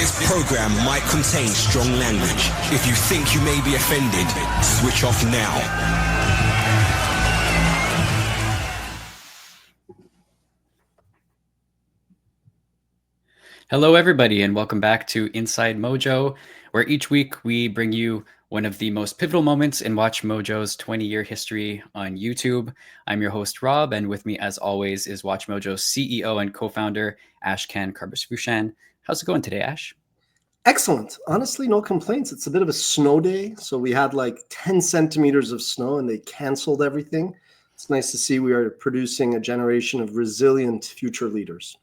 This program might contain strong language. If you think you may be offended, switch off now. Hello, everybody, and welcome back to InsideMojo, where each week we bring you one of the most pivotal moments in WatchMojo's 20-year history on YouTube. I'm your host, Rob, and with me, as always, is WatchMojo's CEO and co-founder, Ashkan Karbasvushan. How's it going today, Ash? Excellent. Honestly, no complaints. It's a bit of a snow day, so we had like 10 centimeters of snow, and they canceled everything. It's nice to see we are producing a generation of resilient future leaders.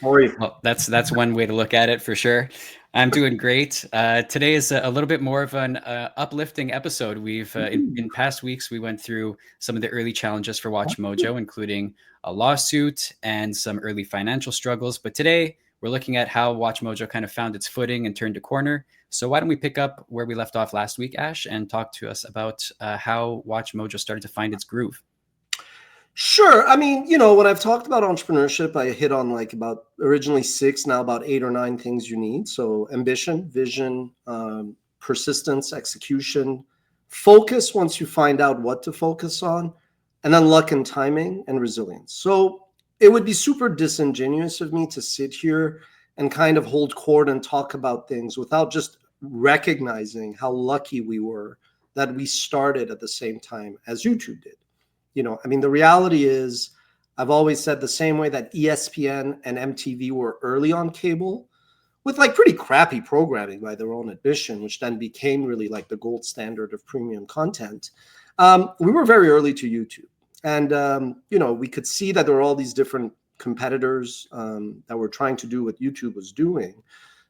How are you? Well, that's one way to look at it for sure. I'm doing great. Today is a little bit more of an uplifting episode. We've in past weeks we went through some of the early challenges for WatchMojo, including a lawsuit and some early financial struggles. But today we're looking at how WatchMojo kind of found its footing and turned a corner. So why don't we pick up where we left off last week, Ash, and talk to us about how WatchMojo started to find its groove? Sure. I mean, you know, when I've talked about entrepreneurship, I hit on like about originally 6, now about 8 or 9 things you need. So ambition, vision, persistence, execution, focus once you find out what to focus on, and then luck and timing and resilience. So it would be super disingenuous of me to sit here and kind of hold court and talk about things without just recognizing how lucky we were that we started at the same time as YouTube did. You know, I mean, the reality is, I've always said the same way that ESPN and MTV were early on cable with like pretty crappy programming by their own admission, which then became really like the gold standard of premium content. We were very early to YouTube. And, you know, we could see that there were all these different competitors that were trying to do what YouTube was doing.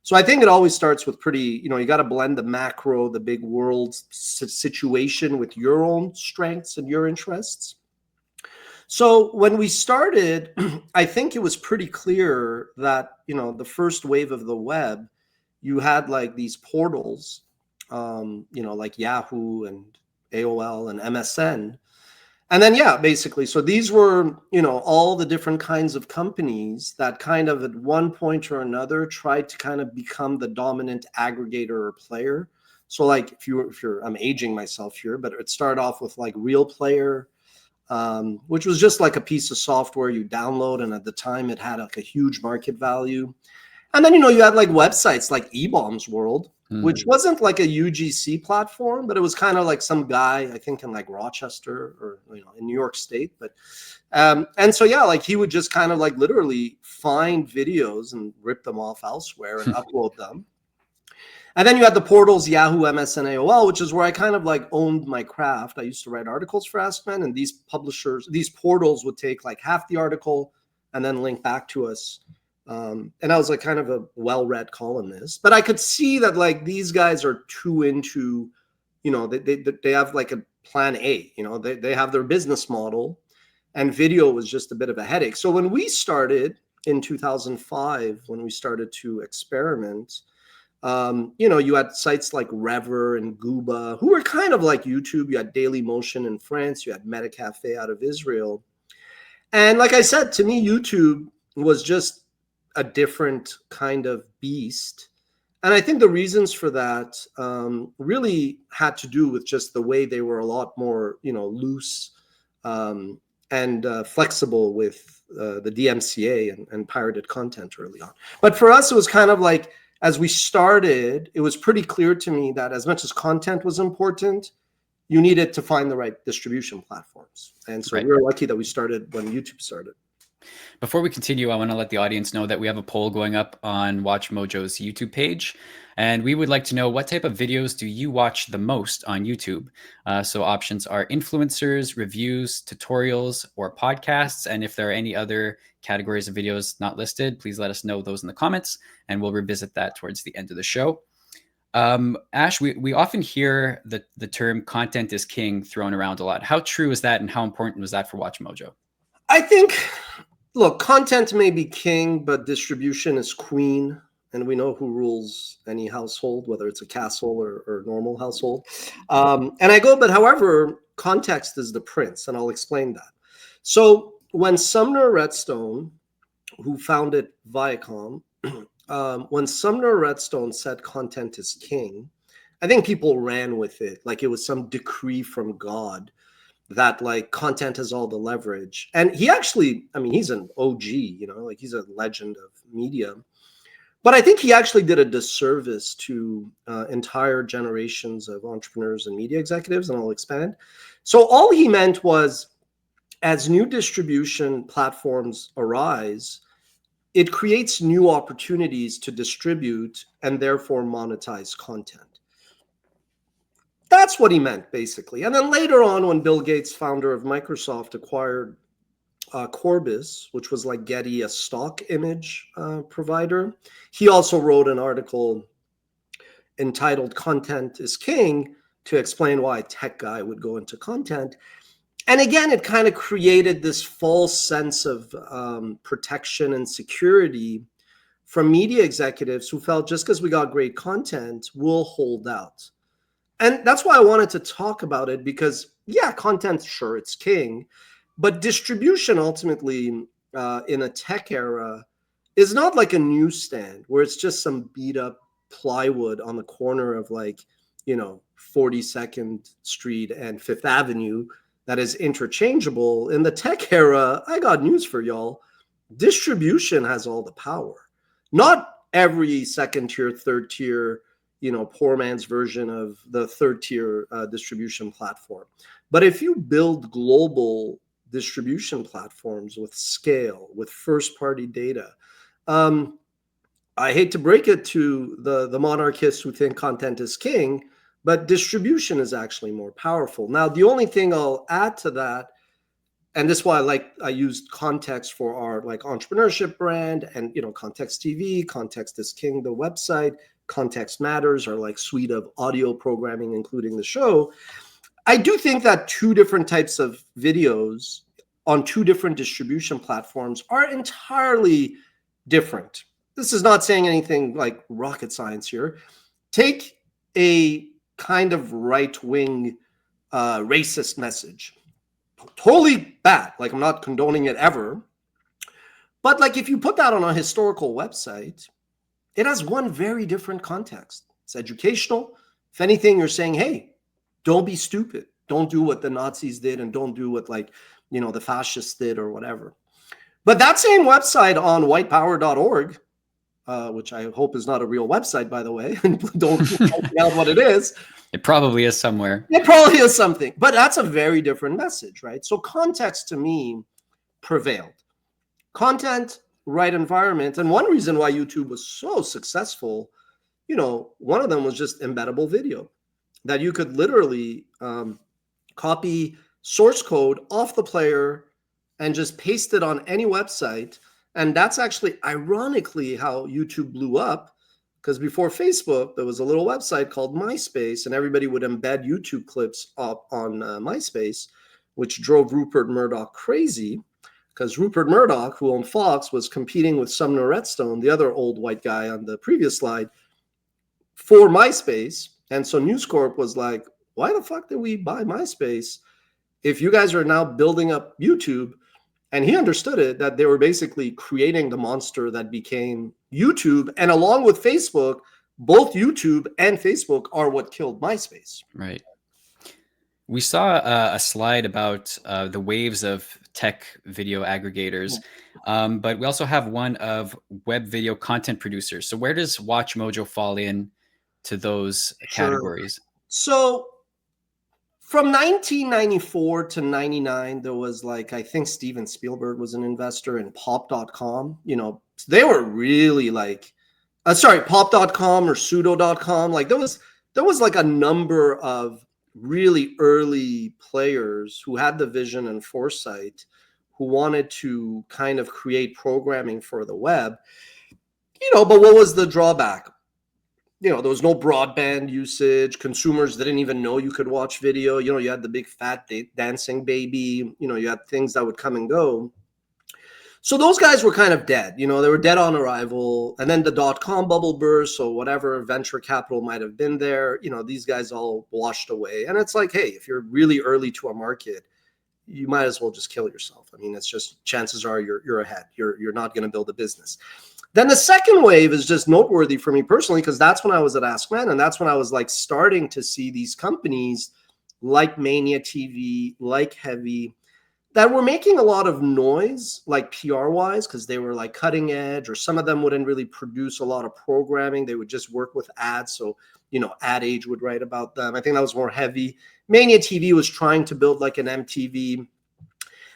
So I think it always starts with pretty, you know, you got to blend the macro, the big world situation with your own strengths and your interests. So when we started, I think it was pretty clear that, you know, the first wave of the web, you had like these portals, you know, like Yahoo and AOL and MSN. And then, yeah, basically, so these were, you know, all the different kinds of companies that kind of at one point or another tried to kind of become the dominant aggregator or player. So like if you're, I'm aging myself here, but it started off with like Real Player, which was just like a piece of software you download. And at the time it had like a huge market value. And then, you know, you had like websites like eBaum's World, which wasn't like a UGC platform, but it was kind of like some guy, I think in like Rochester or, you know, in New York State. But, and so, yeah, like he would just kind of like literally find videos and rip them off elsewhere and upload them. And then you had the portals, Yahoo, MSN, AOL, which is where I kind of like owned my craft. I used to write articles for AskMen, and these publishers, these portals would take like half the article and then link back to us. And I was like kind of a well-read columnist, but I could see that like these guys are too into, you know, they have like a plan A, you know, they have their business model, and video was just a bit of a headache. So when we started in 2005, when we started to experiment, you know, you had sites like Rever and Gooba, who were kind of like YouTube. You had Daily Motion in France, you had Metacafe out of Israel. And like I said, to me, YouTube was just a different kind of beast. And I think the reasons for that really had to do with just the way they were a lot more, you know, loose and flexible with the DMCA and pirated content early on. But for us, it was kind of like, as we started, it was pretty clear to me that as much as content was important, you needed to find the right distribution platforms. And so we were lucky that we started when YouTube started. Before we continue, I want to let the audience know that we have a poll going up on WatchMojo's YouTube page, and we would like to know, what type of videos do you watch the most on YouTube? So options are influencers, reviews, tutorials, or podcasts. And if there are any other categories of videos not listed, please let us know those in the comments, and we'll revisit that towards the end of the show. Ash, we often hear the term content is king thrown around a lot. How true is that, and how important was that for WatchMojo? I think, look, content may be king, but distribution is queen. And we know who rules any household, whether it's a castle or normal household. And I go, but however, context is the prince, and I'll explain that. So when Sumner Redstone, who founded Viacom, when Sumner Redstone said content is king, I think people ran with it like it was some decree from God that like content has all the leverage. And he actually, I mean, he's an OG, like he's a legend of media. But I think he actually did a disservice to entire generations of entrepreneurs and media executives, and I'll expand. So all he meant was, as new distribution platforms arise, it creates new opportunities to distribute and therefore monetize content. That's what he meant, basically. And then later on, when Bill Gates, founder of Microsoft, acquired Corbis, which was like Getty, a stock image provider, he also wrote an article entitled "Content is King" to explain why a tech guy would go into content. And again, it kind of created this false sense of protection and security from media executives who felt just because we got great content, we'll hold out. And that's why I wanted to talk about it, because yeah, content, sure, it's king, but distribution ultimately in a tech era is not like a newsstand where it's just some beat up plywood on the corner of 42nd Street and Fifth Avenue that is interchangeable. In the tech era, I got news for y'all. Distribution has all the power. Not every second tier, third tier, poor man's version of the third tier distribution platform. But if you build global distribution platforms with scale, with first party data, I hate to break it to the monarchists who think content is king, but distribution is actually more powerful. Now, the only thing I'll add to that, and this is why I used context for our entrepreneurship brand, and ContextTV, Context is King, the website, Context Matters, our suite of audio programming, including the show. I do think that two different types of videos on two different distribution platforms are entirely different. This is not saying anything like rocket science here. Take a kind of right-wing racist message. Totally bad. I'm not condoning it ever. But if you put that on a historical website, it has one very different context. It's educational. If anything, you're saying, hey, don't be stupid. Don't do what the Nazis did, and don't do what the fascists did or whatever. But that same website on whitepower.org, which I hope is not a real website, by the way, and don't find out what it is. It probably is somewhere. It probably is something, but that's a very different message, right? So context to me prevailed. Content, right environment. And one reason why YouTube was so successful, one of them was just embeddable video, that you could literally copy source code off the player and just paste it on any website. And that's actually ironically how YouTube blew up, because before Facebook, there was a little website called MySpace, and everybody would embed YouTube clips up on MySpace, which drove Rupert Murdoch crazy, because Rupert Murdoch, who owned Fox, was competing with Sumner Redstone, the other old white guy on the previous slide, for MySpace. And so News Corp was like, why the fuck did we buy MySpace if you guys are now building up YouTube? And he understood it, that they were basically creating the monster that became YouTube. And along with Facebook, both YouTube and Facebook are what killed MySpace. Right. We saw a slide about the waves of tech video aggregators, but we also have one of web video content producers. So where does WatchMojo fall in to those categories? So from 1994 to 99, there was I think Steven Spielberg was an investor in pop.com. They were really pop.com or pseudo.com. There was a number of really early players who had the vision and foresight, who wanted to kind of create programming for the web, but what was the drawback? There was no broadband usage. Consumers didn't even know you could watch video. You had the big fat dancing baby. You had things that would come and go. So those guys were kind of dead. They were dead on arrival. And then the dot-com bubble burst. So whatever venture capital might have been there, these guys all washed away. And it's hey, if you're really early to a market, you might as well just kill yourself. I mean, it's just chances are you're ahead. You're not going to build a business. Then the second wave is just noteworthy for me personally, because that's when I was at AskMen, and that's when I was like starting to see these companies like Mania TV, like Heavy, that were making a lot of noise, like PR wise, because they were like cutting edge, or some of them wouldn't really produce a lot of programming. They would just work with ads. So, you know, Ad Age would write about them. I think that was more Heavy. Mania TV was trying to build like an MTV.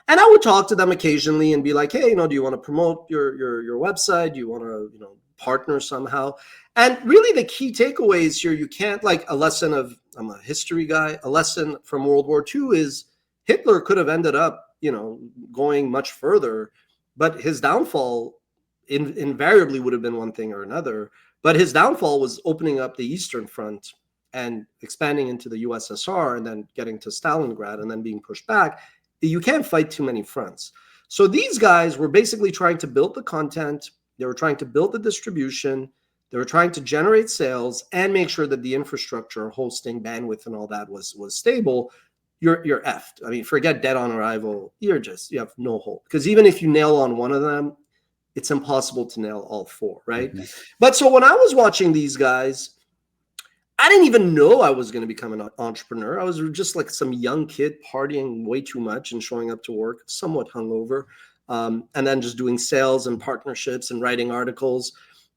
And I would talk to them occasionally and be like, hey, you know, do you want to promote your website? Do you want to, you know, partner somehow? And really the key takeaways here, you can't, like, a lesson of, I'm a history guy, a lesson from World War II is Hitler could have ended up, you know, going much further, but his downfall invariably would have been one thing or another. But his downfall was opening up the Eastern Front and expanding into the USSR, and then getting to Stalingrad and then being pushed back. You can't fight too many fronts. So these guys were basically trying to build the content. They were trying to build the distribution. They were trying to generate sales and make sure that the infrastructure, hosting, bandwidth, and all that was stable. You're effed. I mean, forget dead on arrival. You have no hope. Because even if you nail on one of them, it's impossible to nail all four, right? Mm-hmm. But so when I was watching these guys, I didn't even know I was going to become an entrepreneur. I was just like some young kid partying way too much and showing up to work somewhat hungover, and then just doing sales and partnerships and writing articles.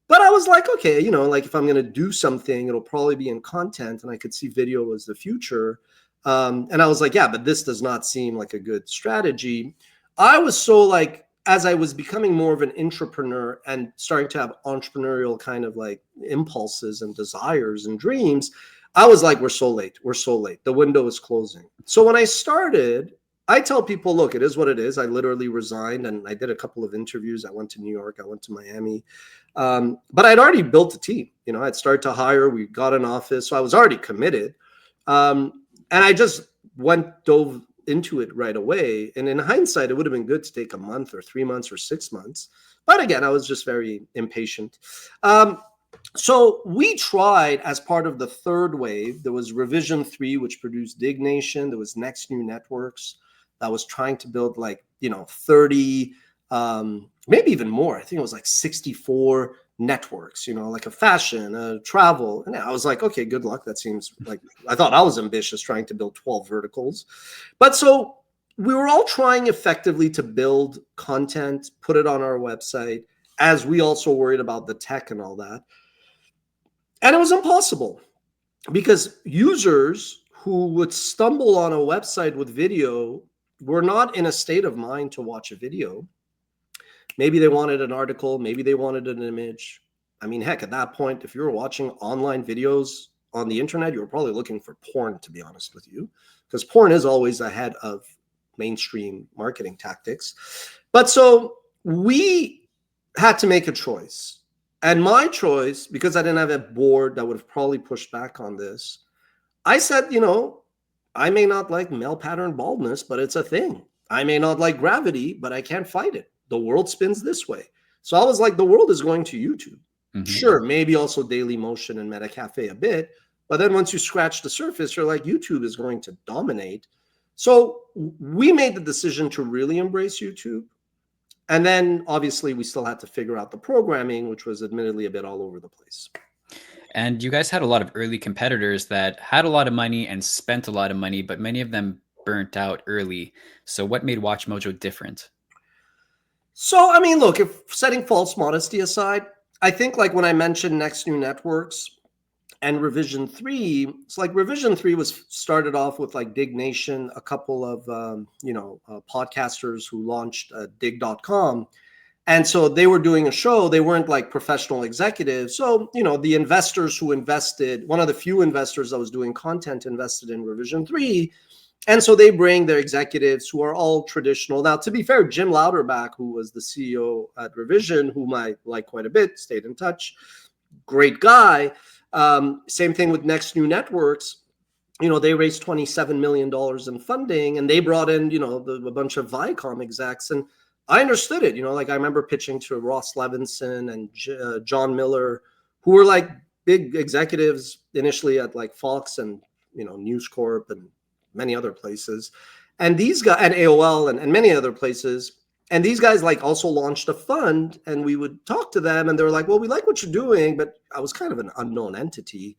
But I was like, okay, you know, like if I'm going to do something, it'll probably be in content, and I could see video as the future. And I was like, yeah, but this does not seem like a good strategy. I was so like, as I was becoming more of an intrapreneur and starting to have entrepreneurial kind of like impulses and desires and dreams, I was like, we're so late. We're so late. The window is closing. So when I started, I tell people, look, it is what it is. I literally resigned, and I did a couple of interviews. I went to New York. I went to Miami. But I'd already built a team. You know, I'd started to hire. We got an office. So I was already committed. And I just dove into it right away. And in hindsight, it would have been good to take a month or 3 months or 6 months. But again, I was just very impatient. So we tried, as part of the third wave, there was Revision 3, which produced Dig Nation. There was Next New Networks that was trying to build like, you know, 30, maybe even more. I think it was like 64 networks, you know, like a fashion, travel. And I was like, okay, good luck. That seems like, I thought I was ambitious trying to build 12 verticals. But so we were all trying effectively to build content, put it on our website, as we also worried about the tech and all that. And it was impossible, because users who would stumble on a website with video were not in a state of mind to watch a video. Maybe they wanted an article. Maybe they wanted an image. I mean, heck, at that point, if you were watching online videos on the internet, you were probably looking for porn, to be honest with you, because porn is always ahead of mainstream marketing tactics. But so we had to make a choice. And my choice, because I didn't have a board that would have probably pushed back on this, I said, you know, I may not like male pattern baldness, but it's a thing. I may not like gravity, but I can't fight it. The world spins this way. So I was like, the world is going to YouTube. Mm-hmm. Sure, maybe also Daily Motion and MetaCafe a bit. But then once you scratch the surface, you're like, YouTube is going to dominate. So we made the decision to really embrace YouTube. And then obviously we still had to figure out the programming, which was admittedly a bit all over the place. And you guys had a lot of early competitors that had a lot of money and spent a lot of money, but many of them burnt out early. So what made WatchMojo different? So, I mean, look, if setting false modesty aside, I think like when I mentioned Next New Networks and Revision 3, it's like Revision 3 was started off with like Dig Nation, a couple of, podcasters who launched dig.com. And so they were doing a show. They weren't like professional executives. So, you know, the investors who invested, one of the few investors that was doing content invested in Revision 3. And so they bring their executives who are all traditional. Now, to be fair, Jim Louderback, who was the CEO at Revision, whom I like quite a bit, stayed in touch, great guy. Same thing with Next New Networks. You know, they raised $27 million in funding, and they brought in, you know, a bunch of Viacom execs. And I understood it. You know, like I remember pitching to Ross Levinson and John Miller, who were like big executives initially at like Fox and, you know, News Corp and many other places. And these guys, and AOL and many other places, and these guys like also launched a fund, and we would talk to them, and they were like, well, we like what you're doing, but I was kind of an unknown entity.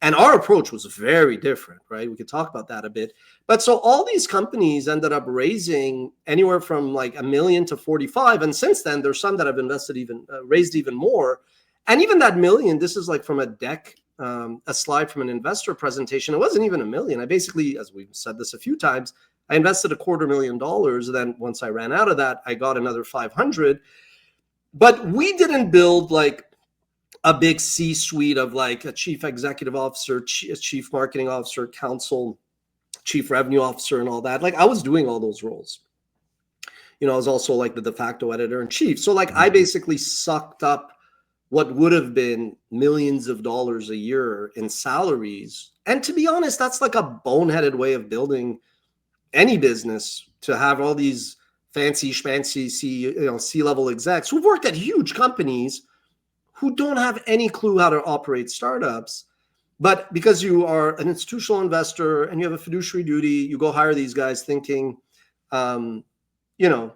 And our approach was very different, right? We could talk about that a bit. But so all these companies ended up raising anywhere from like $1 million to 45. And since then, there's some that have invested raised even more. And even that million, this is like from a deck, a slide from an investor presentation. It wasn't even $1 million. I basically, as we've said this a few times, I invested $250,000. Then once I ran out of that, I got another 500. But we didn't build like a big C-suite of like a chief executive officer, a chief marketing officer, counsel, chief revenue officer, and all that. Like I was doing all those roles. I was also like the de facto editor in chief. So like I basically sucked up what would have been millions of dollars a year in salaries. And to be honest, that's like a boneheaded way of building any business, to have all these fancy schmancy C-level execs who've worked at huge companies who don't have any clue how to operate startups. But because you are an institutional investor and you have a fiduciary duty, you go hire these guys thinking, like they know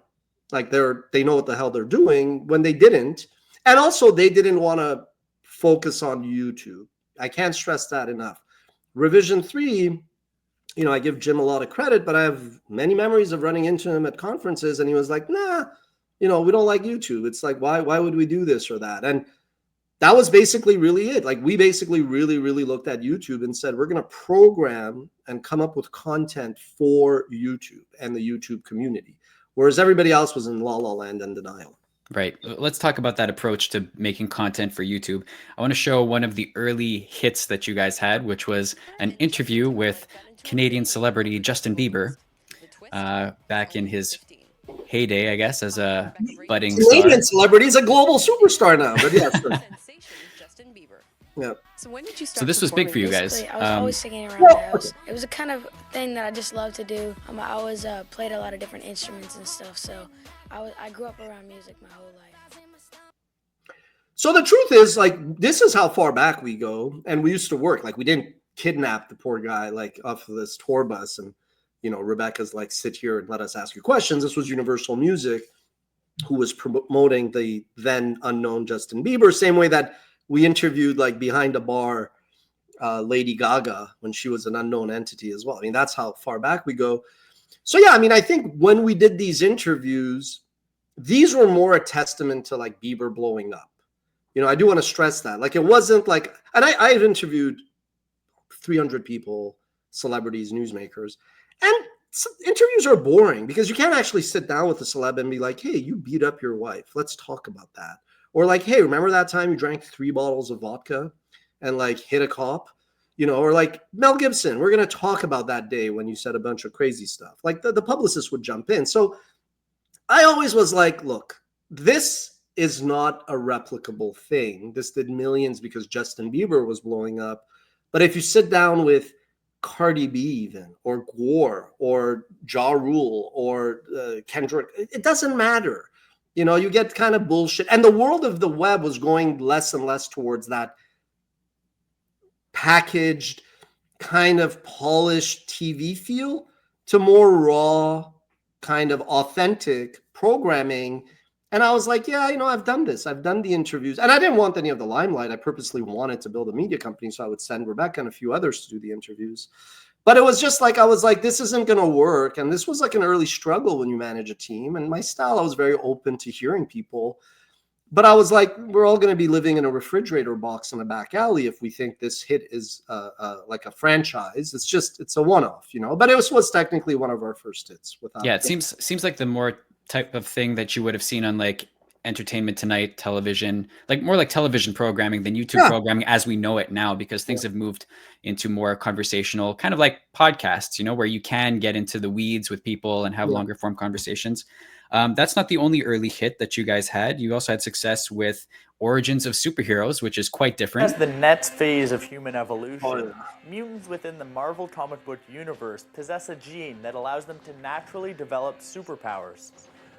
what the hell they're doing, when they didn't. And also they didn't want to focus on YouTube. I can't stress that enough. Revision 3, I give Jim a lot of credit, but I have many memories of running into him at conferences, and he was like, nah, we don't like YouTube. It's like, why would we do this or that? And that was basically really it. Like we basically really, really looked at YouTube and said, we're going to program and come up with content for YouTube and the YouTube community, whereas everybody else was in la la land and denial. Right. Let's talk about that approach to making content for YouTube. I want to show one of the early hits that you guys had, which was an interview with Canadian celebrity Justin Bieber back in his heyday, I guess, as a budding Canadian star. celebrity is a global superstar now, but yeah, sure. Yeah. So when did you start? So this was big for you guys. I was always singing around the house. It was a kind of thing that I just loved to do. I always played a lot of different instruments and stuff, so I grew up around music my whole life. So the truth is, like, this is how far back we go, and we used to work. Like, we didn't kidnap the poor guy like off of this tour bus, and Rebecca's like, sit here and let us ask you questions. This was Universal Music, who was promoting the then unknown Justin Bieber, same way that we interviewed like behind a bar Lady Gaga when she was an unknown entity as well. I mean, that's how far back we go. So yeah, I mean, I think when we did these interviews, these were more a testament to like Bieber blowing up. I do want to stress that. Like, it wasn't like, and I've interviewed 300 people, celebrities, newsmakers, and interviews are boring because you can't actually sit down with a celeb and be like, hey, you beat up your wife. Let's talk about that. Or like, hey, remember that time you drank 3 bottles of vodka and like hit a cop? Or like Mel Gibson, we're going to talk about that day when you said a bunch of crazy stuff. Like the publicist would jump in. So I always was like, look, this is not a replicable thing. This did millions because Justin Bieber was blowing up. But if you sit down with Cardi B even, or Gore, or Ja Rule, or Kendrick, it doesn't matter. You get kind of bullshit. And the world of the web was going less and less towards that packaged, kind of polished TV feel to more raw, kind of authentic programming. And I was like, yeah, I've done this. I've done the interviews. And I didn't want any of the limelight. I purposely wanted to build a media company, so I would send Rebecca and a few others to do the interviews. But it was just like, I was like, this isn't going to work. And this was like an early struggle when you manage a team. And my style, I was very open to hearing people. But I was like, we're all going to be living in a refrigerator box in a back alley if we think this hit is like a franchise. It's a one-off, But it was technically one of our first hits. Yeah, it seems like the more type of thing that you would have seen on like Entertainment Tonight television, like more like television programming than YouTube programming as we know it now, because things have moved into more conversational, kind of like podcasts, where you can get into the weeds with people and have longer form conversations. That's not the only early hit that you guys had. You also had success with Origins of Superheroes, which is quite different. As the next phase of human evolution, mutants within the Marvel comic book universe possess a gene that allows them to naturally develop superpowers.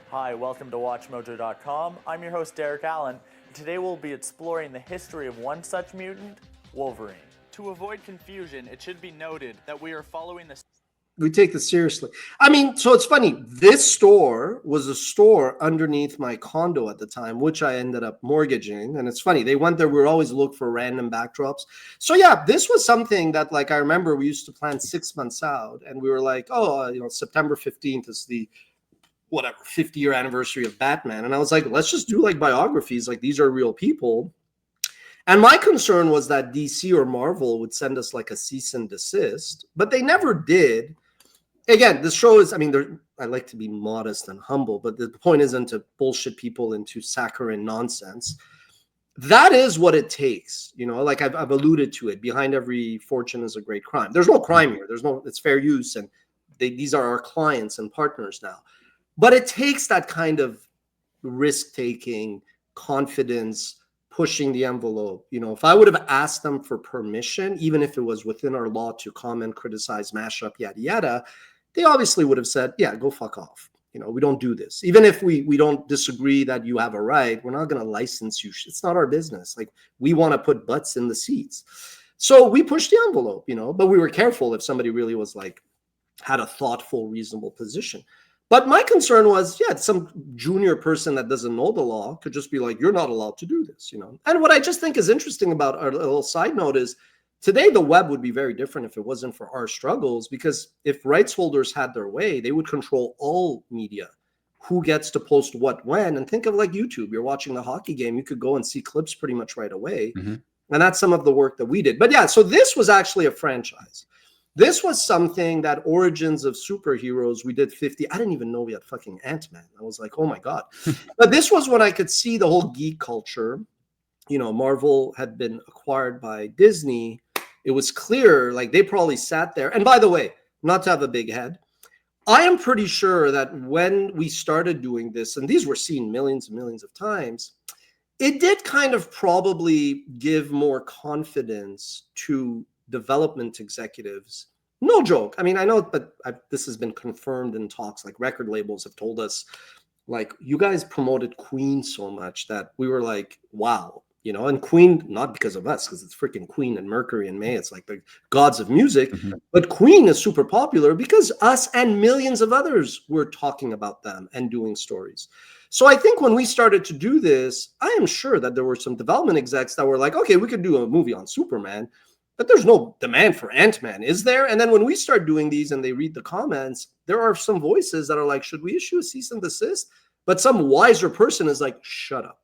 Hi, welcome to WatchMojo.com. I'm your host, Derek Allen. Today we'll be exploring the history of one such mutant, Wolverine. To avoid confusion, it should be noted that we are following the We take this seriously. I mean, so it's funny. This store was a store underneath my condo at the time, which I ended up mortgaging. And it's funny. They went there. We would always look for random backdrops. So yeah, this was something that, like, I remember we used to plan 6 months out, and we were like, oh, September 15th is the 50-year anniversary of Batman. And I was like, let's just do like biographies. Like, these are real people. And my concern was that DC or Marvel would send us like a cease and desist, but they never did. Again, this show is, I mean, I like to be modest and humble, but the point isn't to bullshit people into saccharine nonsense. That is what it takes. Like I've alluded to it. Behind every fortune is a great crime. There's no crime here. It's fair use. And these are our clients and partners now. But it takes that kind of risk-taking, confidence, pushing the envelope. If I would have asked them for permission, even if it was within our law to comment, criticize, mash up, yada, yada, they obviously would have said, yeah, go fuck off. We don't do this. Even if we don't disagree that you have a right, we're not going to license you. It's not our business. Like, we want to put butts in the seats. So we pushed the envelope, but we were careful if somebody really was like, had a thoughtful, reasonable position. But my concern was, yeah, some junior person that doesn't know the law could just be like, you're not allowed to do this, And what I just think is interesting about our little side note is today the web would be very different if it wasn't for our struggles, because if rights holders had their way, they would control all media, who gets to post what when. And think of like YouTube. You're watching the hockey game. You could go and see clips pretty much right away. Mm-hmm. And that's some of the work that we did. But yeah, so this was actually a franchise. This was something that Origins of Superheroes, we did 50. I didn't even know we had fucking Ant-Man. I was like, oh my God. But this was when I could see the whole geek culture. Marvel had been acquired by Disney. It was clear, like, they probably sat there. And by the way, not to have a big head, I am pretty sure that when we started doing this, and these were seen millions and millions of times, it did kind of probably give more confidence to development executives. No joke. I mean, I know, but this has been confirmed in talks. Like, record labels have told us, like, you guys promoted Queen so much that we were like, wow, and Queen, not because of us, because it's freaking Queen and Mercury and May. It's like the gods of music. Mm-hmm. But Queen is super popular because us and millions of others were talking about them and doing stories. So I think when we started to do this, I am sure that there were some development execs that were like, okay, we could do a movie on Superman, but there's no demand for Ant-Man, is there? And then when we start doing these and they read the comments, there are some voices that are like, should we issue a cease and desist? But some wiser person is like, shut up.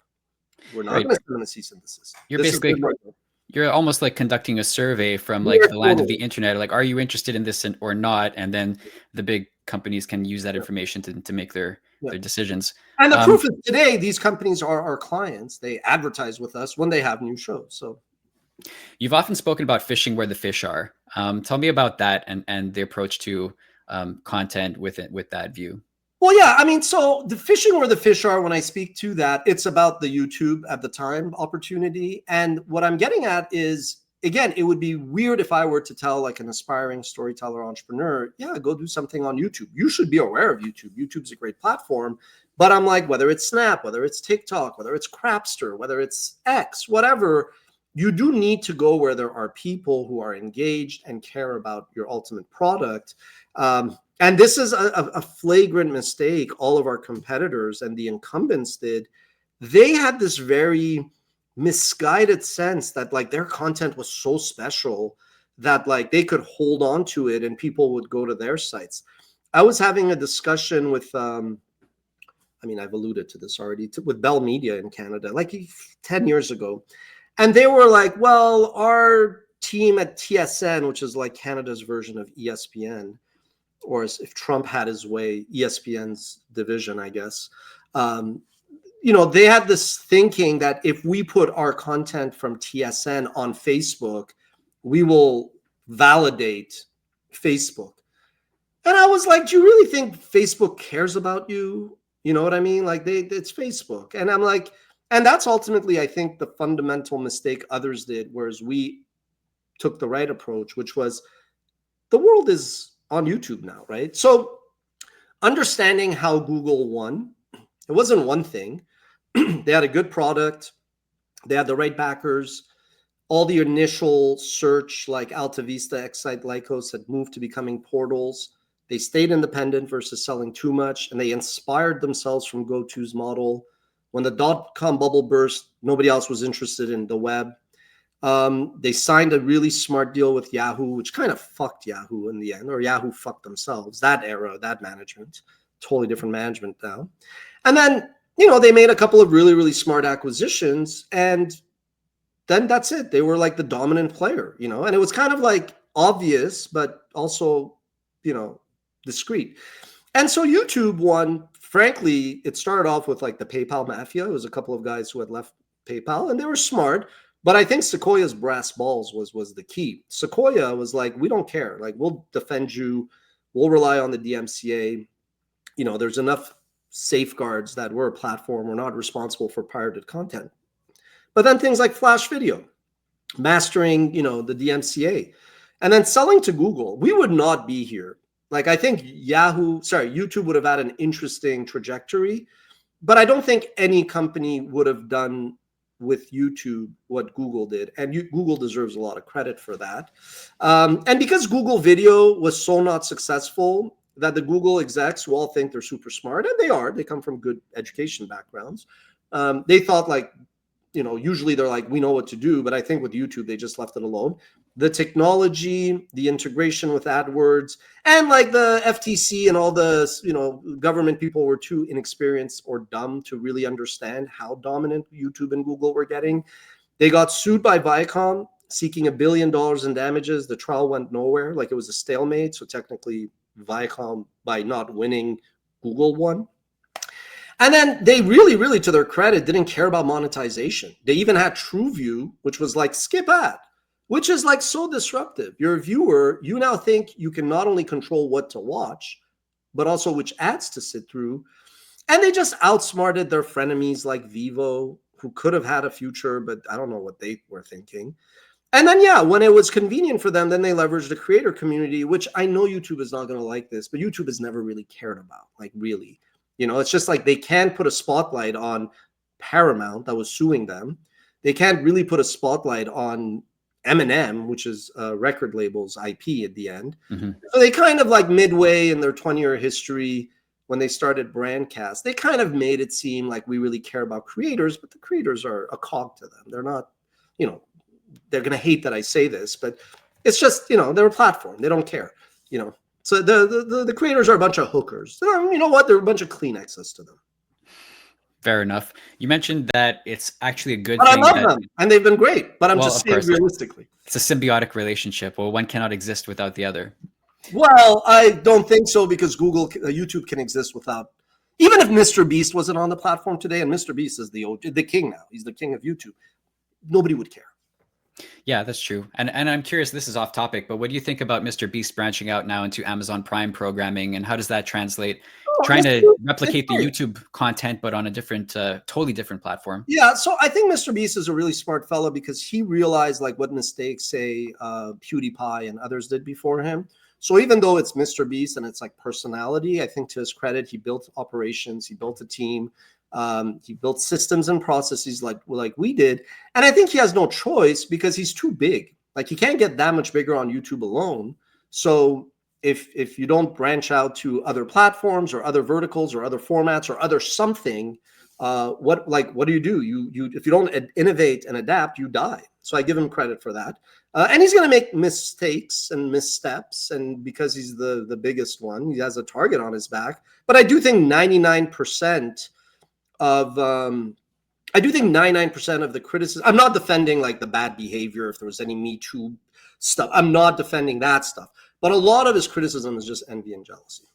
We're not going to send a cease and desist. You're almost like conducting a survey from like the land of the internet. Like, are you interested in this or not? And then the big companies can use that information to make their decisions. And the proof is today, these companies are our clients. They advertise with us when they have new shows. So you've often spoken about fishing where the fish are. Tell me about that and the approach to content with that view. Well, yeah, I mean, so the fishing where the fish are, when I speak to that, it's about the YouTube at the time opportunity. And what I'm getting at is, again, it would be weird if I were to tell like an aspiring storyteller entrepreneur, yeah, go do something on YouTube. You should be aware of YouTube. YouTube's a great platform. But I'm like, whether it's Snap, whether it's TikTok, whether it's Crapster, whether it's X, whatever, you do need to go where there are people who are engaged and care about your ultimate product. And this is a flagrant mistake all of our competitors and the incumbents did. They had this very misguided sense that like their content was so special that like they could hold on to it and people would go to their sites. I was having a discussion with, I mean, I've alluded to this already, with Bell Media in Canada, like 10 years ago. And they were like, well, our team at TSN, which is like Canada's version of ESPN, or if Trump had his way, ESPN's division, I guess. They had this thinking that if we put our content from TSN on Facebook, we will validate Facebook. And I was like, do you really think Facebook cares about you? You know what I mean? Like it's Facebook. And I'm like, and that's ultimately, I think, the fundamental mistake others did, whereas we took the right approach, which was the world is on YouTube now, right? So understanding how Google won, it wasn't one thing. They had a good product. They had the right backers. All the initial search like Alta Vista, Excite, Lycos had moved to becoming portals. They stayed independent versus selling too much, and they inspired themselves from GoTo's model. When the dot-com bubble burst, nobody else was interested in the web. They signed a really smart deal with Yahoo, which kind of fucked Yahoo in the end, or Yahoo fucked themselves. That era, that management, totally different management now. And then, they made a couple of really, really smart acquisitions, and then that's it. They were like the dominant player, and it was kind of like obvious, but also, discreet. And so YouTube won. Frankly, it started off with like the PayPal mafia. It was a couple of guys who had left PayPal, and they were smart. But I think Sequoia's brass balls was the key. Sequoia was like, we don't care. Like, we'll defend you. We'll rely on the DMCA. There's enough safeguards that we're a platform. We're not responsible for pirated content. But then things like Flash Video, mastering, the DMCA, and then selling to Google. We would not be here. Like, I think YouTube would have had an interesting trajectory, but I don't think any company would have done with YouTube what Google did. And Google deserves a lot of credit for that. And because Google Video was so not successful, that the Google execs who all think they're super smart, and they come from good education backgrounds. They thought like, usually they're like, we know what to do, but I think with YouTube, they just left it alone. The technology, the integration with AdWords, and like the FTC and all the, government people were too inexperienced or dumb to really understand how dominant YouTube and Google were getting. They got sued by Viacom, seeking $1 billion in damages. The trial went nowhere. Like, it was a stalemate. So technically Viacom, by not winning, Google won. And then they really, really, to their credit, didn't care about monetization. They even had TrueView, which was like skip ad, which is like so disruptive. You're a viewer, you now think you can not only control what to watch, but also which ads to sit through. And they just outsmarted their frenemies like Vivo, who could have had a future, but I don't know what they were thinking. And then, when it was convenient for them, then they leveraged the creator community, which I know YouTube is not going to like this, but YouTube has never really cared about, like, really. It's just like they can't put a spotlight on Paramount that was suing them. They can't really put a spotlight on Eminem, which is record label's IP at the end. Mm-hmm. So they kind of like midway in their 20-year history, when they started Brandcast, they kind of made it seem like we really care about creators, but the creators are a cog to them. They're not, they're going to hate that I say this, but it's just, they're a platform. They don't care, So the creators are a bunch of hookers. You know what? They're a bunch of Kleenexes to them. Fair enough. You mentioned that it's actually a good thing. I love them, and they've been great. But I'm just saying realistically. It's a symbiotic relationship. Well, one cannot exist without the other. Well, I don't think so, because YouTube can exist without. Even if Mr. Beast wasn't on the platform today, and Mr. Beast is the king now. He's the king of YouTube. Nobody would care. Yeah, that's true. And I'm curious, this is off topic, but what do you think about Mr. Beast branching out now into Amazon Prime programming, and how does that translate? Trying to replicate the YouTube content, but on a different, totally different platform. Yeah, so I think Mr. Beast is a really smart fellow, because he realized like what mistakes, say, PewDiePie and others did before him. So even though it's Mr. Beast and it's like personality, I think to his credit, he built operations, he built a team. He built systems and processes like we did. And I think he has no choice, because he's too big. Like, he can't get that much bigger on YouTube alone. So if you don't branch out to other platforms or other verticals or other formats or other something, what do? You if you don't innovate and adapt, you die. So I give him credit for that. And he's going to make mistakes and missteps. And because he's the biggest one, he has a target on his back. But I do think 99% of the criticism, I'm not defending like the bad behavior, if there was any Me Too stuff, I'm not defending that stuff, but a lot of his criticism is just envy and jealousy.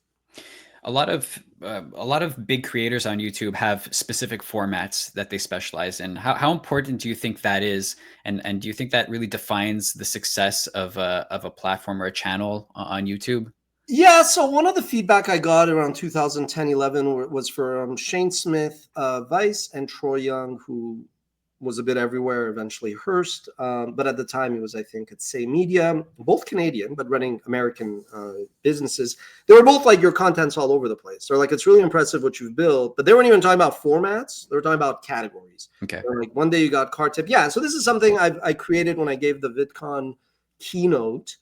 A lot of big creators on YouTube have specific formats that they specialize in. How important do you think that is, and do you think that really defines the success of a platform or a channel on YouTube? Yeah, so one of the feedback I got around 2010-11 was for Shane Smith, Vice, and Troy Young, who was a bit everywhere, eventually Hearst. But at the time, he was, I think, at Say Media, both Canadian, but running American businesses. They were both like, your content's all over the place. They're like, it's really impressive what you've built. But they weren't even talking about formats. They were talking about categories. Okay. They're like, one day you got car tip. Yeah, so this is something I created when I gave the VidCon keynote.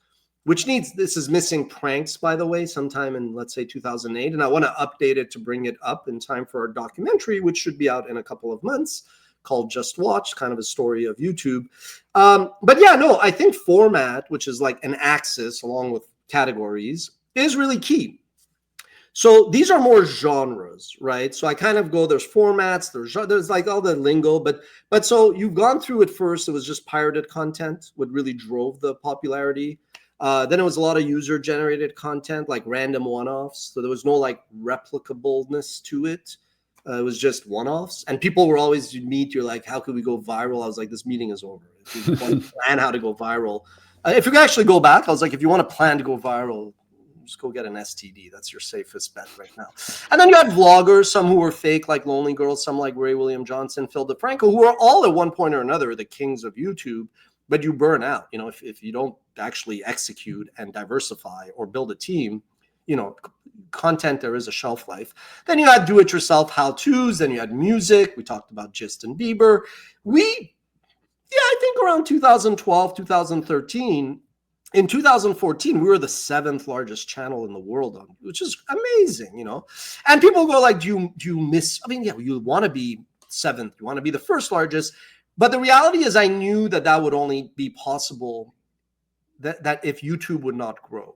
this is missing pranks, by the way, sometime in, let's say, 2008. And I want to update it to bring it up in time for our documentary, which should be out in a couple of months, called Just Watch, kind of a story of YouTube. But yeah, no, I think format, which is like an axis along with categories, is really key. So these are more genres, right? So I kind of go, there's formats, there's like all the lingo, but so you've gone through it first. It was just pirated content, what really drove the popularity. Then it was a lot of user-generated content, like random one-offs. So there was no like replicableness to it. It was just one-offs. And people were always, you'd meet, you're like, how could we go viral? I was like, this meeting is over. If you want to plan how to go viral. If you can actually go back, I was like, if you want to plan to go viral, just go get an STD. That's your safest bet right now. And then you had vloggers, some who were fake, like Lonely Girls, some like Ray William Johnson, Phil DeFranco, who are all at one point or another the kings of YouTube. But you burn out, you know, if you don't actually execute and diversify or build a team, you know, content, there is a shelf life. Then you had do-it-yourself how-tos. Then you had music. We talked about Justin Bieber. I think around 2012, 2013, in 2014, we were the 7th largest channel in the world, which is amazing, you know. And people go like, do you miss? I mean, yeah, you want to be 7th. You want to be the 1st largest. But the reality is I knew that would only be possible that if YouTube would not grow.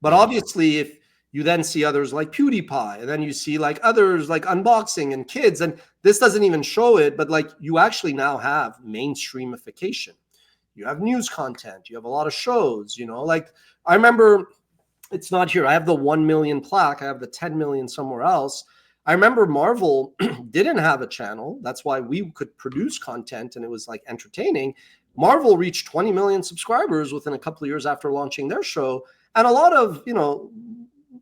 But obviously, if you then see others like PewDiePie, and then you see like others like unboxing and kids, and this doesn't even show it, but like you actually now have mainstreamification. You have news content. You have a lot of shows, you know, like I remember, it's not here. I have the 1 million plaque. I have the 10 million somewhere else. I remember Marvel didn't have a channel. That's why we could produce content and it was like entertaining. Marvel reached 20 million subscribers within a couple of years after launching their show. And a lot of, you know,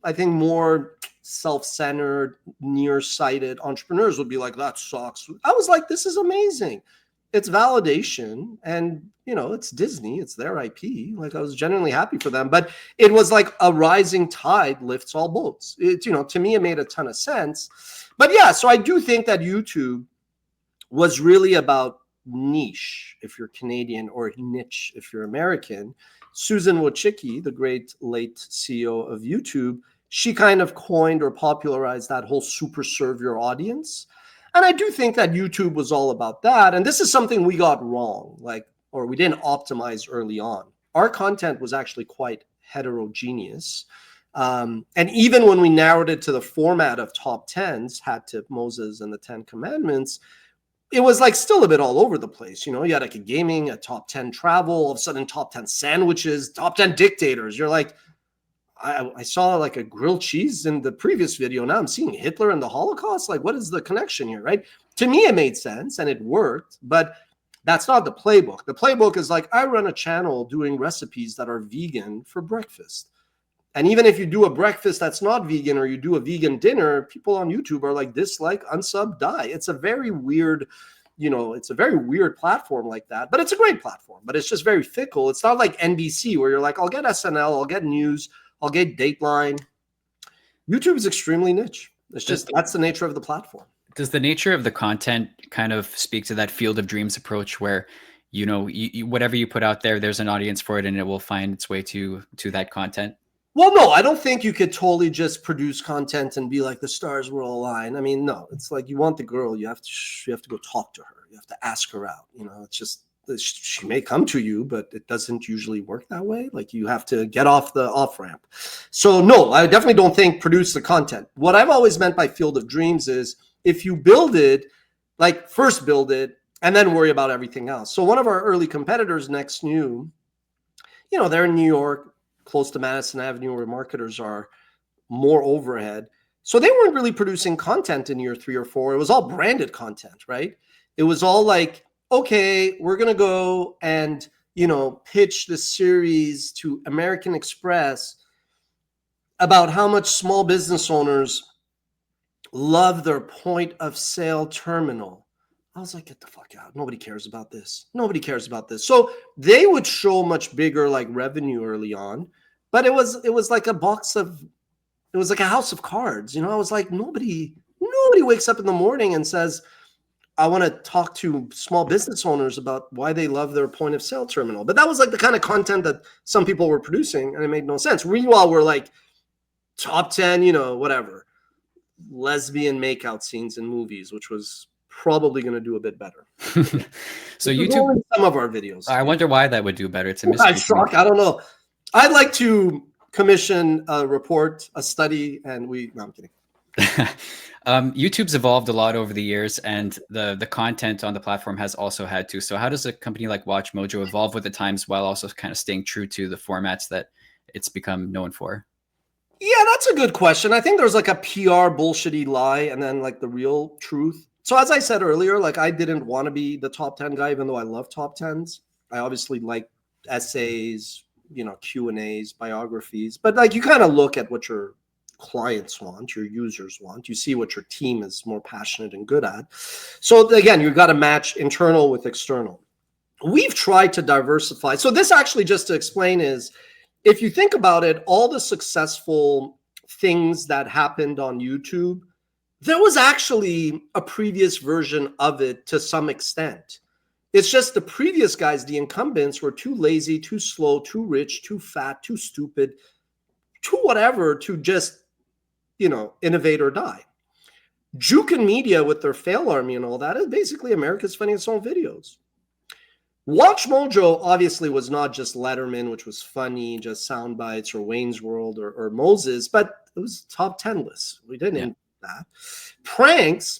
I think more self-centered, nearsighted entrepreneurs would be like, that sucks. I was like, this is amazing. It's validation, and you know, it's Disney, it's their IP. Like I was genuinely happy for them, but it was like a rising tide lifts all boats. It, you know, to me, it made a ton of sense. But yeah, so I do think that YouTube was really about niche if you're Canadian, or niche if you're American. Susan Wojcicki, the great late CEO of YouTube, she kind of coined or popularized that whole super serve your audience. And I do think that YouTube was all about that. And this is something we got wrong, or we didn't optimize early on. Our content was actually quite heterogeneous. And even when we narrowed it to the format of top 10s, Hat Tip Moses and the 10 Commandments, it was like still a bit all over the place. You know, you had like a gaming, a top 10 travel, all of a sudden top 10 sandwiches, top 10 dictators. You're like, I saw like a grilled cheese in the previous video. Now I'm seeing Hitler and the Holocaust. Like, what is the connection here, right? To me, it made sense and it worked, but that's not the playbook. The playbook is like, I run a channel doing recipes that are vegan for breakfast. And even if you do a breakfast that's not vegan, or you do a vegan dinner, people on YouTube are like, dislike, unsub, die. It's a very weird, you know, it's a very weird platform like that, but it's a great platform, but it's just very fickle. It's not like NBC where you're like, I'll get SNL, I'll get news, I'll get Dateline. YouTube is extremely niche. It's just, that's the nature of the platform. Does the nature of the content kind of speak to that field of dreams approach where, you know, whatever you put out there, there's an audience for it and it will find its way to that content? Well, no, I don't think you could totally just produce content and be like the stars will align. I mean, no, it's like you want the girl, you have to go talk to her. You have to ask her out. You know, it's just, she may come to you, but it doesn't usually work that way. Like you have to get off the off ramp. So no, I definitely don't think produce the content. What I've always meant by field of dreams is if you build it, like first build it and then worry about everything else. So one of our early competitors, Next New, you know, they're in New York, close to Madison Avenue, where marketers are, more overhead. So they weren't really producing content in year 3 or 4. It was all branded content, right? It was all like, okay, we're going to go and, you know, pitch this series to American Express about how much small business owners love their point of sale terminal. I was like, get the fuck out. Nobody cares about this. Nobody cares about this. So they would show much bigger like revenue early on, but it was like a box of, it was like a house of cards. You know, I was like, nobody wakes up in the morning and says, I want to talk to small business owners about why they love their point of sale terminal. But that was like the kind of content that some people were producing, and it made no sense. Meanwhile, we're like top 10, whatever, lesbian makeout scenes in movies, which was probably going to do a bit better. So YouTube, some of our videos. I wonder why that would do better. It's a mystery. I don't know. I'd like to commission a report, a study, and no, I'm kidding. YouTube's evolved a lot over the years, and the content on the platform has also had to. So how does a company like WatchMojo evolve with the times while also kind of staying true to the formats that it's become known for? Yeah, that's a good question. I think there's like a PR bullshitty lie and then like the real truth. So as I said earlier, like I didn't want to be the top 10 guy, even though I love top 10s. I obviously like essays, Q&As, biographies, but like you kind of look at what your clients want, your users want. You see what your team is more passionate and good at. So again, you've got to match internal with external. We've tried to diversify. So this actually, just to explain, is if you think about it, all the successful things that happened on YouTube, there was actually a previous version of it to some extent. It's just the previous guys, the incumbents, were too lazy, too slow, too rich, too fat, too stupid, too whatever to just innovate or die. Juke and Media with their fail army and all that is basically America's Funniest Home Videos. WatchMojo obviously was not just Letterman, which was funny, just sound bites, or Wayne's World or Moses, but it was top 10 lists. We didn't end that. Pranks,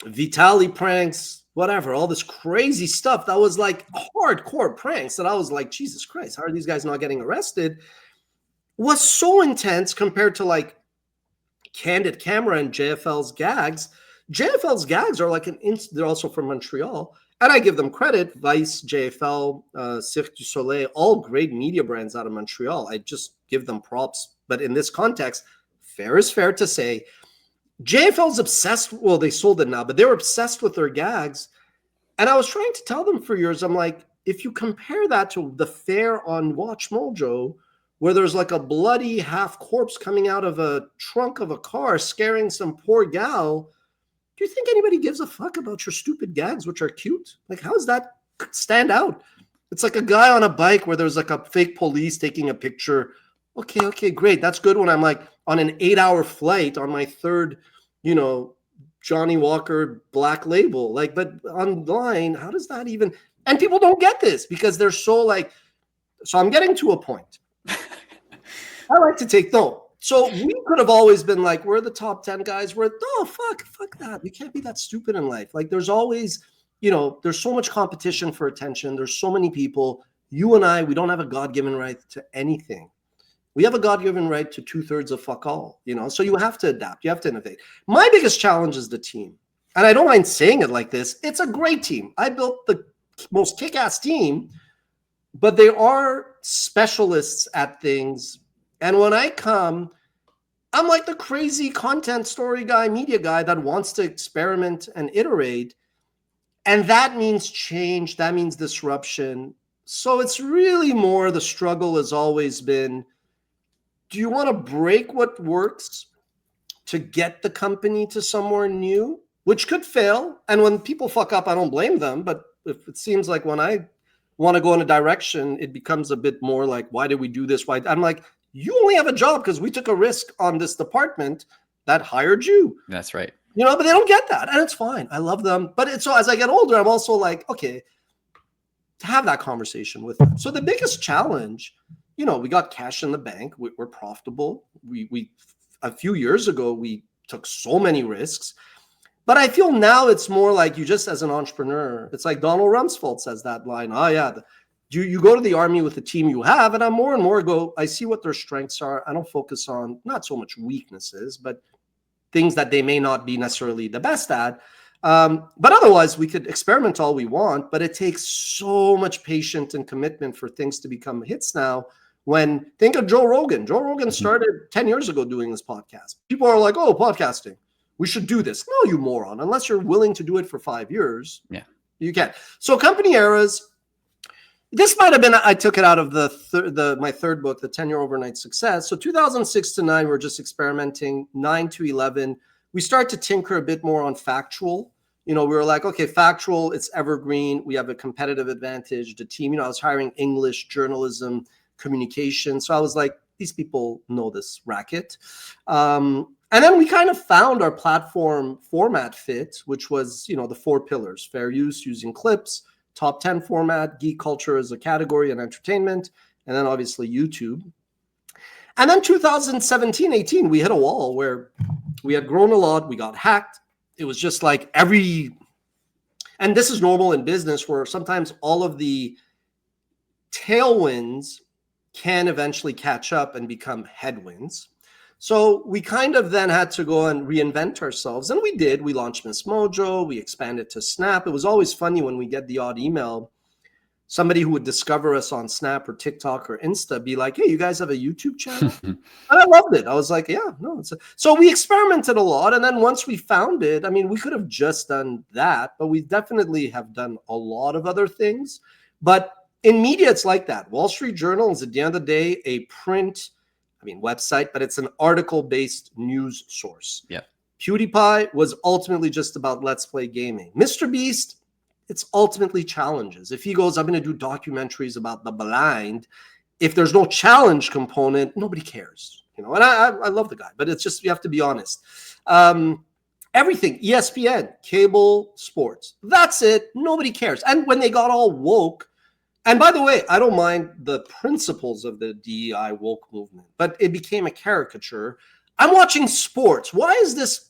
Vitaly pranks, whatever, all this crazy stuff that was like hardcore pranks that I was like, Jesus Christ, how are these guys not getting arrested? Was so intense compared to like Candid Camera and JFL's gags. JFL's gags are like they're also from Montreal, and I give them credit. Vice, JFL, Cirque du Soleil, all great media brands out of Montreal. I just give them props. But in this context, fair is fair to say, JFL's obsessed. Well, they sold it now, but they were obsessed with their gags. And I was trying to tell them for years, I'm like, if you compare that to the fare on WatchMojo, where there's like a bloody half corpse coming out of a trunk of a car scaring some poor gal, do you think anybody gives a fuck about your stupid gags, which are cute? Like, how does that stand out? It's like a guy on a bike where there's like a fake police taking a picture. Okay, great. That's good when I'm like on an 8-hour flight on my third, Johnny Walker Black Label. Like, but online, how does that even? And people don't get this because they're so like, so I'm getting to a point. I like to take So we could have always been like, we're the top 10 guys. Fuck that. You can't be that stupid in life. Like there's always, there's so much competition for attention. There's so many people. You and I, we don't have a God-given right to anything. We have a God-given right to 2/3 of fuck all, so you have to adapt. You have to innovate. My biggest challenge is the team. And I don't mind saying it like this. It's a great team. I built the most kick-ass team, but they are specialists at things. And when I come, I'm like the crazy content story guy, media guy that wants to experiment and iterate. And that means change. That means disruption. So it's really more the struggle has always been, do you want to break what works to get the company to somewhere new, which could fail? And when people fuck up, I don't blame them. But if it seems like when I want to go in a direction, it becomes a bit more like, why did we do this? Why? I'm like, you only have a job because we took a risk on this department that hired you. That's right. But they don't get that. And it's fine. I love them. But so as I get older, I'm also like, okay, to have that conversation with them. So the biggest challenge, we got cash in the bank. We're profitable. We a few years ago, we took so many risks. But I feel now it's more like you just as an entrepreneur, it's like Donald Rumsfeld says that line. Oh, yeah. You go to the army with the team you have, and I more and more I see what their strengths are. I don't focus on not so much weaknesses, but things that they may not be necessarily the best at. But otherwise, we could experiment all we want, but it takes so much patience and commitment for things to become hits now. Think of Joe Rogan. Joe Rogan started 10 years ago doing this podcast. People are like, oh, podcasting, we should do this. No, you moron. Unless you're willing to do it for 5 years, you can't. So company eras. This might have been, I took it out of my third book, The 10-Year Overnight Success. So 2006 to 9, we're just experimenting. 9 to 11, we start to tinker a bit more on factual. we were like, okay, factual, it's evergreen. We have a competitive advantage. The team, I was hiring English, journalism, communication. So I was like, these people know this racket. And then we kind of found our platform format fit, which was, the 4 pillars: fair use, using clips, top 10 format, geek culture as a category, and entertainment, and then obviously YouTube. And then 2017, 18, we hit a wall where we had grown a lot. We got hacked. It was just like and this is normal in business, where sometimes all of the tailwinds can eventually catch up and become headwinds. So we kind of then had to go and reinvent ourselves. And we did. We launched Miss Mojo. We expanded to Snap. It was always funny when we get the odd email, somebody who would discover us on Snap or TikTok or Insta be like, hey, you guys have a YouTube channel? And I loved it. I was like, yeah, no. So we experimented a lot. And then once we found it, we could have just done that, but we definitely have done a lot of other things. But in media, it's like that. Wall Street Journal is, at the end of the day, a print, website, but it's an article-based news source. Yeah. PewDiePie was ultimately just about Let's Play gaming. Mr. Beast, it's ultimately challenges. If he goes, I'm going to do documentaries about the blind, if there's no challenge component, nobody cares. And I love the guy, but it's just, you have to be honest. Everything, ESPN, cable, sports, that's it. Nobody cares. And when they got all woke, and by the way, I don't mind the principles of the DEI woke movement, but it became a caricature. I'm watching sports. Why is this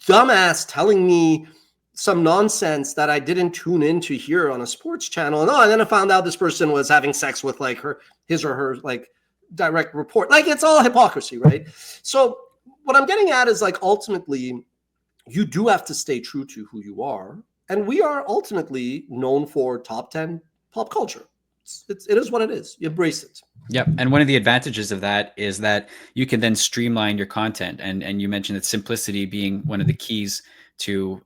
dumbass telling me some nonsense that I didn't tune in to hear on a sports channel? And then I found out this person was having sex with like his or her like direct report. Like, it's all hypocrisy, right? So what I'm getting at is, like, ultimately you do have to stay true to who you are. And we are ultimately known for top 10 pop culture. It is what it is. You embrace it. Yep. And one of the advantages of that is that you can then streamline your content. And you mentioned that simplicity being one of the keys to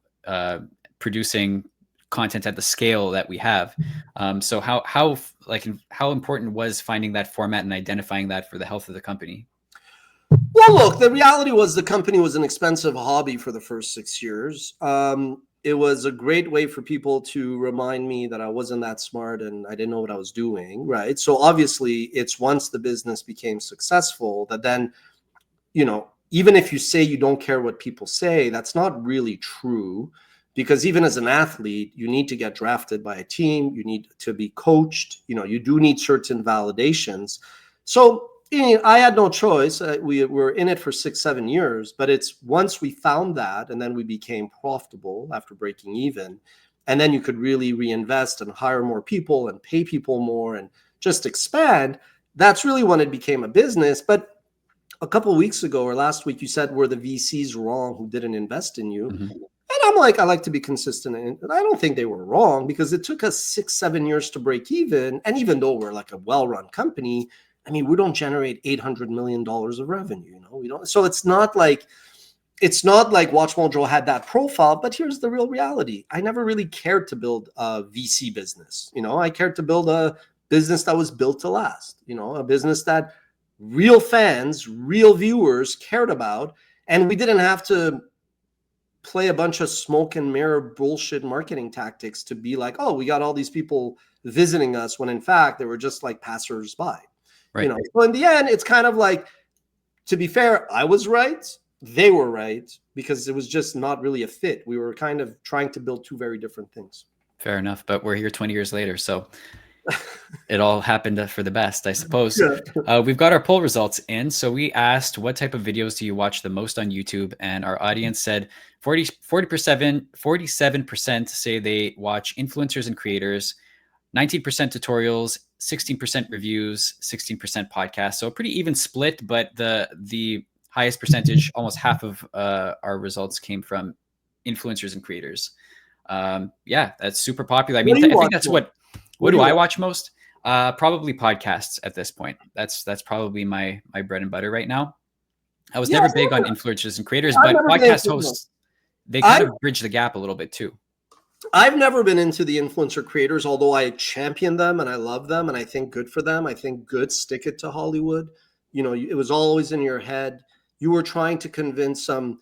producing content at the scale that we have. So how important was finding that format and identifying that for the health of the company? Well, look, the reality was the company was an expensive hobby for the first 6 years. It was a great way for people to remind me that I wasn't that smart and I didn't know what I was doing, right? So obviously it's once the business became successful that then, even if you say you don't care what people say, that's not really true, because even as an athlete, you need to get drafted by a team. You need to be coached. You do need certain validations. So I had no choice. We were in it for 6-7 years, but it's once we found that, and then we became profitable after breaking even, and then you could really reinvest and hire more people and pay people more and just expand. That's really when it became a business. But a couple of weeks ago or last week, you said, were the VCs wrong who didn't invest in you? Mm-hmm. And I'm like, I like to be consistent. And I don't think they were wrong, because it took us 6-7 years to break even. And even though we're like a well-run company, we don't generate $800 million of revenue. We don't. So it's not like WatchMojo had that profile. But here's the real reality: I never really cared to build a VC business. I cared to build a business that was built to last. A business that real fans, real viewers cared about, and we didn't have to play a bunch of smoke and mirror bullshit marketing tactics to be like, oh, we got all these people visiting us, when in fact they were just like passersby. Right. So in the end, it's kind of like, to be fair, I was right, they were right, because it was just not really a fit. We were kind of trying to build two very different things. Fair enough, but we're here 20 years later, so it all happened for the best, I suppose. Yeah. We've got our poll results in. So we asked, what type of videos do you watch the most on YouTube? And our audience said 47% say they watch influencers and creators, 19% tutorials, 16% reviews, 16% podcasts. So a pretty even split, but the highest percentage, almost half of our results came from influencers and creators. Yeah, that's super popular. I think that's what do I watch most? Probably podcasts at this point. That's probably my bread and butter right now. I was never big on influencers and creators, but podcast hosts, they kind of bridge the gap a little bit too. I've never been into the influencer creators, although I champion them and I love them and I think good for them. I think good, stick it to Hollywood. It was always in your head. You were trying to convince some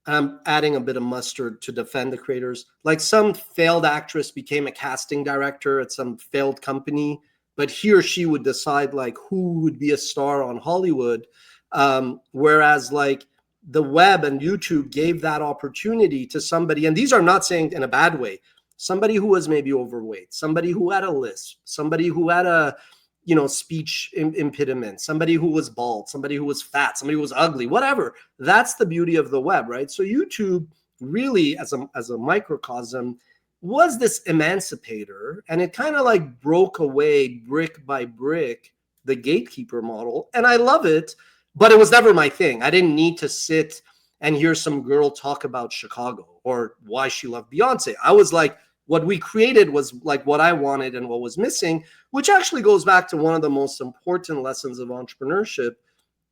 I'm adding a bit of mustard to defend the creators. Like some failed actress became a casting director at some failed company, but he or she would decide like who would be a star on Hollywood. Whereas like the web and YouTube gave that opportunity to somebody, and these are not saying in a bad way, somebody who was maybe overweight, somebody who had a lisp, somebody who had a, speech impediment, somebody who was bald, somebody who was fat, somebody who was ugly, whatever. That's the beauty of the web, right? So YouTube really, as a microcosm, was this emancipator, and it kind of like broke away brick by brick the gatekeeper model. And I love it, but it was never my thing. I didn't need to sit and hear some girl talk about Chicago or why she loved Beyonce. I was like, what we created was like what I wanted and what was missing, which actually goes back to one of the most important lessons of entrepreneurship.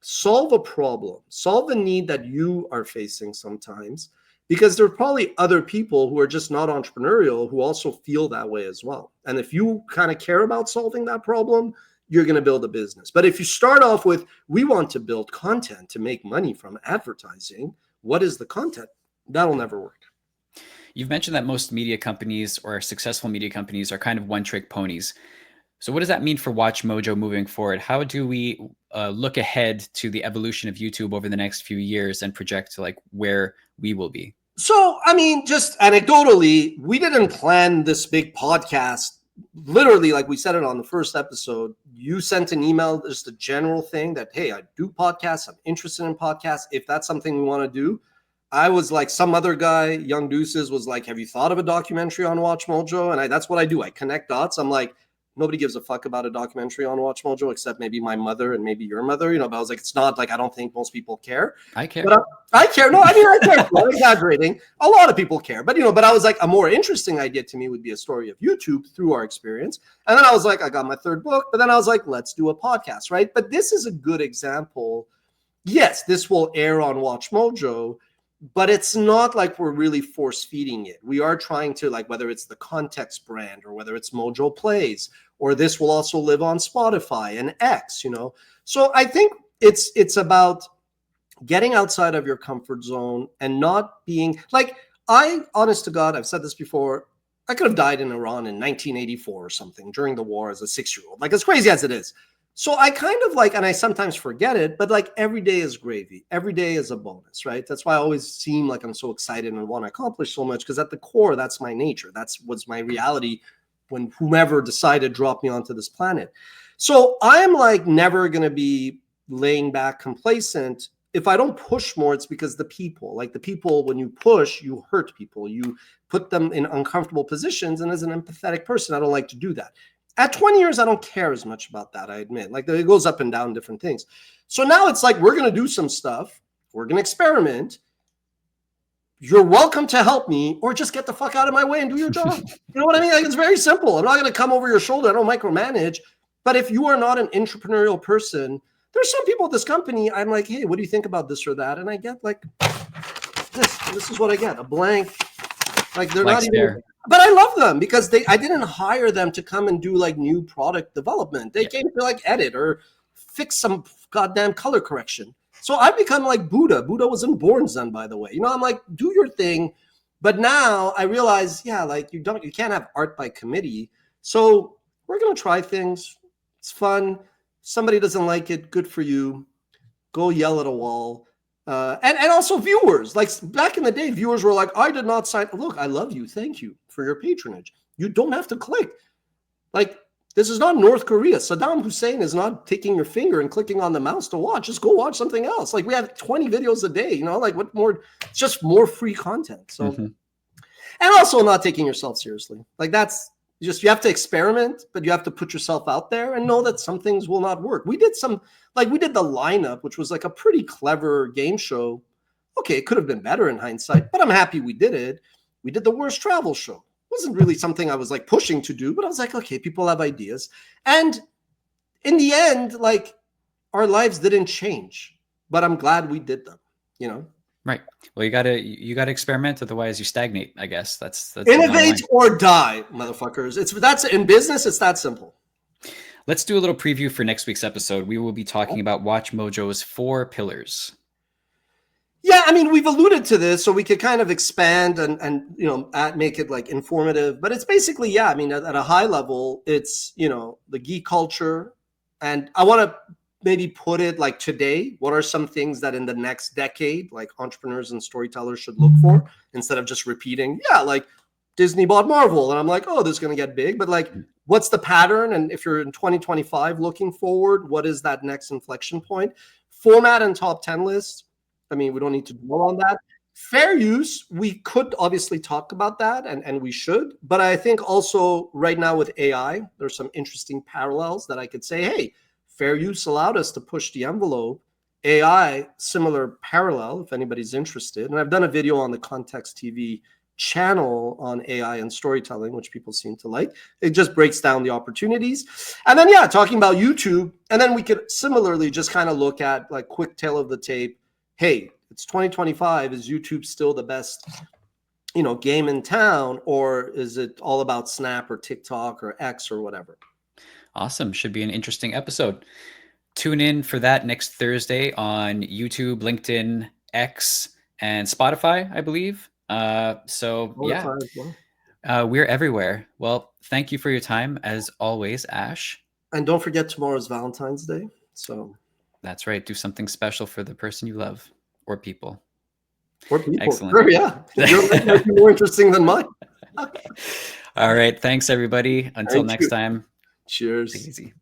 Solve a problem, solve a need that you are facing sometimes, because there are probably other people who are just not entrepreneurial who also feel that way as well. And if you kind of care about solving that problem, you're going to build a business. But if you start off with, we want to build content to make money from advertising, what is the content? That'll never work. You've mentioned that most media companies or successful media companies are kind of one-trick ponies. So what does that mean for WatchMojo moving forward? How do we look ahead to the evolution of YouTube over the next few years and project to like where we will be? So, I mean, just anecdotally, we didn't plan this big podcast. Literally, like we said it on the first episode, you sent an email, just a general thing that, hey, I do podcasts. I'm interested in podcasts. If that's something we want to do. I was like, some other guy, Young Deuces, was like, have you thought of a documentary on WatchMojo? And that's what I do. I connect dots. I'm like, nobody gives a fuck about a documentary on WatchMojo except maybe my mother and maybe your mother, but I was like, it's not like, I don't think most people care. I care. But I care. No, I mean, I care. I'm exaggerating. A lot of people care. But, but I was like, a more interesting idea to me would be a story of YouTube through our experience. And then I was like, I got my third book, but then I was like, let's do a podcast, right? But this is a good example. Yes, this will air on WatchMojo, but it's not like we're really force feeding it. We are trying to, like, whether it's the Context brand or whether it's Mojo Plays, or this will also live on Spotify and X, So I think it's about getting outside of your comfort zone and not being like, honest to God, I've said this before, I could have died in Iran in 1984 or something during the war as a 6-year-old, like as crazy as it is. So I kind of like, and I sometimes forget it, but like every day is gravy. Every day is a bonus, right? That's why I always seem like I'm so excited and want to accomplish so much, because at the core, that's my nature. That's what's my reality when whomever decided to drop me onto this planet. So I'm like never going to be laying back complacent. If I don't push more, it's because the people, when you push, you hurt people. You put them in uncomfortable positions. And as an empathetic person, I don't like to do that. At 20 years, I don't care as much about that, I admit. Like, it goes up and down, different things. So now it's like, we're going to do some stuff. We're going to experiment. You're welcome to help me, or just get the fuck out of my way and do your job. You know what I mean? Like, it's very simple. I'm not going to come over your shoulder. I don't micromanage. But if you are not an entrepreneurial person, there's some people at this company, I'm like, hey, what do you think about this or that? And I get like this. This is what I get, a blank. Like, they're not even... But I love them because I didn't hire them to come and do like new product development. They came to like edit or fix some goddamn color correction. So I've become like Buddha. Buddha wasn't born Zen, by the way. I'm like, do your thing. But now I realize, like you can't have art by committee. So we're going to try things. It's fun. Somebody doesn't like it. Good for you. Go yell at a wall. And also viewers, like back in the day, viewers were like, I did not sign. Look, I love you. Thank you for your patronage. You don't have to click. Like, this is not North Korea. Saddam Hussein is not taking your finger and clicking on the mouse to watch. Just go watch something else. Like, we have 20 videos a day, like what more? It's just more free content. So, and also not taking yourself seriously. Like, that's just, you have to experiment, but you have to put yourself out there and know that some things will not work. We did the lineup, which was like a pretty clever game show. Okay, it could have been better in hindsight, but I'm happy we did it. We did the worst travel show. It wasn't really something I was like pushing to do, but I was like, okay, people have ideas. And in the end, like, our lives didn't change, but I'm glad we did them, Right. Well, you gotta experiment, otherwise you stagnate, I guess. That's innovate or die, motherfuckers. That's in business, it's that simple. Let's do a little preview for next week's episode. We will be talking about WatchMojo's 4 pillars. Yeah, I mean, we've alluded to this, so we could kind of expand and you know, make it like informative. But it's basically, yeah, I mean, at a high level, it's, you know, the geek culture. And I want to maybe put it like today, what are some things that in the next decade, like entrepreneurs and storytellers should look for, instead of just repeating, yeah, like Disney bought Marvel. And I'm like, oh, this is going to get big. But like, what's the pattern? And if you're in 2025 looking forward, what is that next inflection point? Format and top 10 lists. I mean, we don't need to dwell on that. Fair use, we could obviously talk about that, and we should. But I think also right now with AI, there's some interesting parallels that I could say, hey, fair use allowed us to push the envelope. AI, similar parallel, if anybody's interested. And I've done a video on the ContextTV channel on AI and storytelling, which people seem to like. It just breaks down the opportunities. And then, yeah, talking about YouTube. And then we could similarly just kind of look at like quick tail of the tape. Hey, it's 2025. Is YouTube still the best, you know, game in town, or is it all about Snap or TikTok or X or whatever? Awesome. Should be an interesting episode. Tune in for that next Thursday on YouTube, LinkedIn, X, and Spotify, I believe. We're everywhere. Well, thank you for your time as always, Ash. And don't forget, tomorrow's Valentine's Day. So that's right. Do something special for the person you love, or people. Or people. Excellent. Sure, yeah. Your life might be more interesting than mine. All right. Thanks, everybody. Until next time. Cheers. Take it easy.